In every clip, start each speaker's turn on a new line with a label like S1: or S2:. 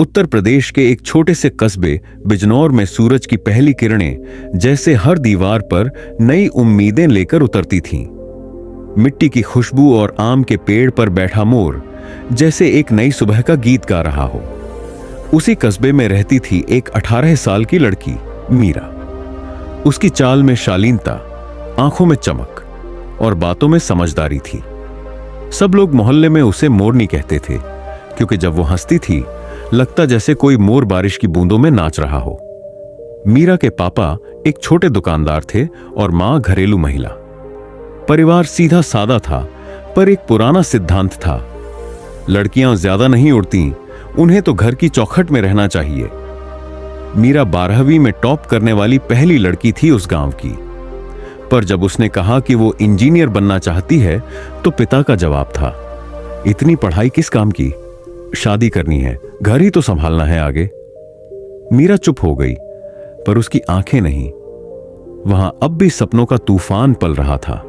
S1: उत्तर प्रदेश के एक छोटे से कस्बे बिजनौर में सूरज की पहली किरणें जैसे हर दीवार पर नई उम्मीदें लेकर उतरती थीं। मिट्टी की खुशबू और आम के पेड़ पर बैठा मोर जैसे एक नई सुबह का गीत गा रहा हो। उसी कस्बे में रहती थी एक 18 साल की लड़की मीरा। उसकी चाल में शालीनता, आंखों में चमक और बातों में समझदारी थी। सब लोग मोहल्ले में उसे मोरनी कहते थे, क्योंकि जब वो हंसती थी लगता जैसे कोई मोर बारिश की बूंदों में नाच रहा हो। मीरा के पापा एक छोटे दुकानदार थे और मां घरेलू महिला। परिवार सीधा सादा था, पर एक पुराना सिद्धांत था, लड़कियां ज्यादा नहीं उड़ती, उन्हें तो घर की चौखट में रहना चाहिए। मीरा 12वीं में टॉप करने वाली पहली लड़की थी उस गांव की। पर जब उसने कहा कि वो इंजीनियर बनना चाहती है तो पिता का जवाब था, इतनी पढ़ाई किस काम की, शादी करनी है, घर ही तो संभालना है आगे। मीरा चुप हो गई, पर उसकी आंखें नहीं। वहां अब भी सपनों का तूफान पल रहा था।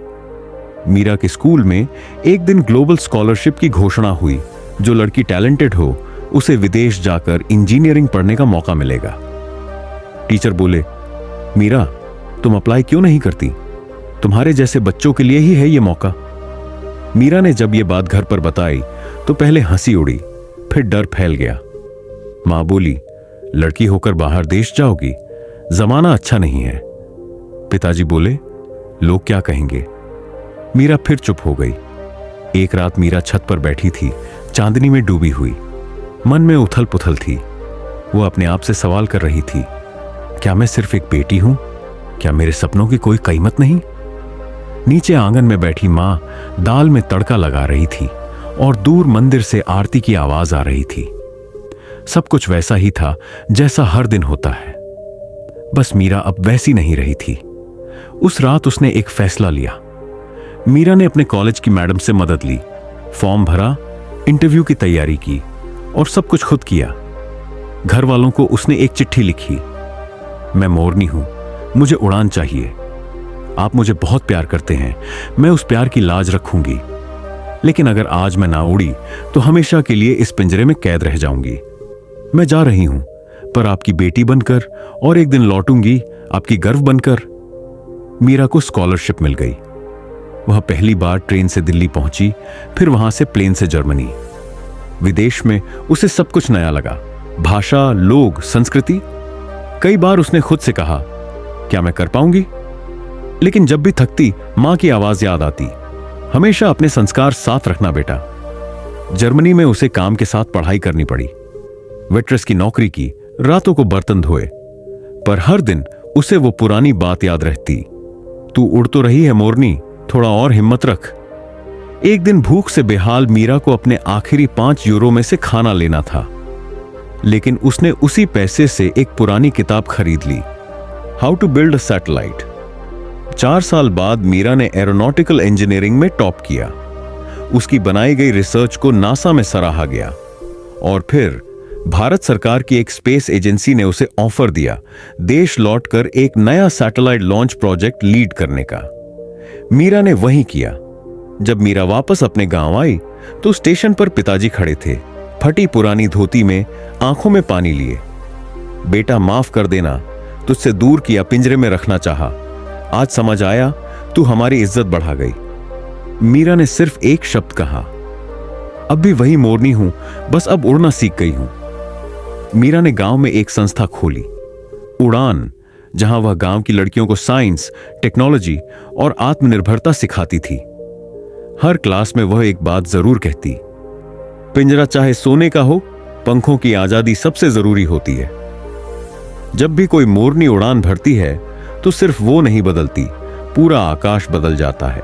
S1: मीरा के स्कूल में एक दिन ग्लोबल स्कॉलरशिप की घोषणा हुई। जो लड़की टैलेंटेड हो उसे विदेश जाकर इंजीनियरिंग पढ़ने का मौका मिलेगा। टीचर बोले, मीरा तुम अप्लाई क्यों नहीं करती, तुम्हारे जैसे बच्चों के लिए ही है ये मौका। मीरा ने जब ये बात घर पर बताई तो पहले हंसी उड़ी, फिर डर फैल गया। मां बोली, लड़की होकर बाहर देश जाओगी, जमाना अच्छा नहीं है। पिताजी बोले, लोग क्या कहेंगे। मीरा फिर चुप हो गई। एक रात मीरा छत पर बैठी थी, चांदनी में डूबी हुई। मन में उथल पुथल थी। वो अपने आप से सवाल कर रही थी, क्या मैं सिर्फ एक बेटी हूं? क्या मेरे सपनों की कोई कीमत नहीं? नीचे आंगन में बैठी मां दाल में तड़का लगा रही थी और दूर मंदिर से आरती की आवाज आ रही थी। सब कुछ वैसा ही था जैसा हर दिन होता है, बस मीरा अब वैसी नहीं रही थी। उस रात उसने एक फैसला लिया। मीरा ने अपने कॉलेज की मैडम से मदद ली, फॉर्म भरा, इंटरव्यू की तैयारी की और सब कुछ खुद किया। घर वालों को उसने एक चिट्ठी लिखी, मैं मोरनी हूं, मुझे उड़ान चाहिए। आप मुझे बहुत प्यार करते हैं, मैं उस प्यार की लाज रखूंगी, लेकिन अगर आज मैं ना उड़ी तो हमेशा के लिए इस पिंजरे में कैद रह जाऊंगी। मैं जा रही हूं, पर आपकी बेटी बनकर, और एक दिन लौटूंगी आपकी गर्व बनकर। मीरा को स्कॉलरशिप मिल गई। वह पहली बार ट्रेन से दिल्ली पहुंची, फिर वहां से प्लेन से जर्मनी। विदेश में उसे सब कुछ नया लगा, भाषा, लोग, संस्कृति। कई बार उसने खुद से कहा, क्या मैं कर पाऊंगी? लेकिन जब भी थकती मां की आवाज याद आती, हमेशा अपने संस्कार साथ रखना बेटा। जर्मनी में उसे काम के साथ पढ़ाई करनी पड़ी। वेट्रेस की नौकरी की, रातों को बर्तन धोए, पर हर दिन उसे वो पुरानी बात याद रहती, तू उड़ तो रही है मोरनी, थोड़ा और हिम्मत रख। एक दिन भूख से बेहाल मीरा को अपने आखिरी 5 यूरो में से खाना लेना था, लेकिन उसने उसी पैसे से एक पुरानी किताब खरीद ली, how to build a satellite. 4 साल बाद मीरा ने एरोनॉटिकल इंजीनियरिंग में टॉप किया। उसकी बनाई गई रिसर्च को नासा में सराहा गया और फिर भारत सरकार की एक स्पेस एजेंसी ने उसे ऑफर दिया देश लौटकर एक नया सैटेलाइट लॉन्च प्रोजेक्ट लीड करने का। मीरा ने वही किया। जब मीरा वापस अपने गांव आई तो स्टेशन पर पिताजी खड़े थे, फटी पुरानी धोती में, आंखों में पानी लिए। बेटा माफ कर देना, तुझसे दूर किया, पिंजरे में रखना चाहा, आज समझ आया तू हमारी इज्जत बढ़ा गई। मीरा ने सिर्फ एक शब्द कहा, अब भी वही मोरनी हूं, बस अब उड़ना सीख गई हूं। मीरा ने गांव में एक संस्था खोली, उड़ान, जहां वह गांव की लड़कियों को साइंस, टेक्नोलॉजी और आत्मनिर्भरता सिखाती थी। हर क्लास में वह एक बात जरूर कहती, पिंजरा चाहे सोने का हो, पंखों की आजादी सबसे जरूरी होती है। जब भी कोई मोरनी उड़ान भरती है तो सिर्फ वो नहीं बदलती, पूरा आकाश बदल जाता है।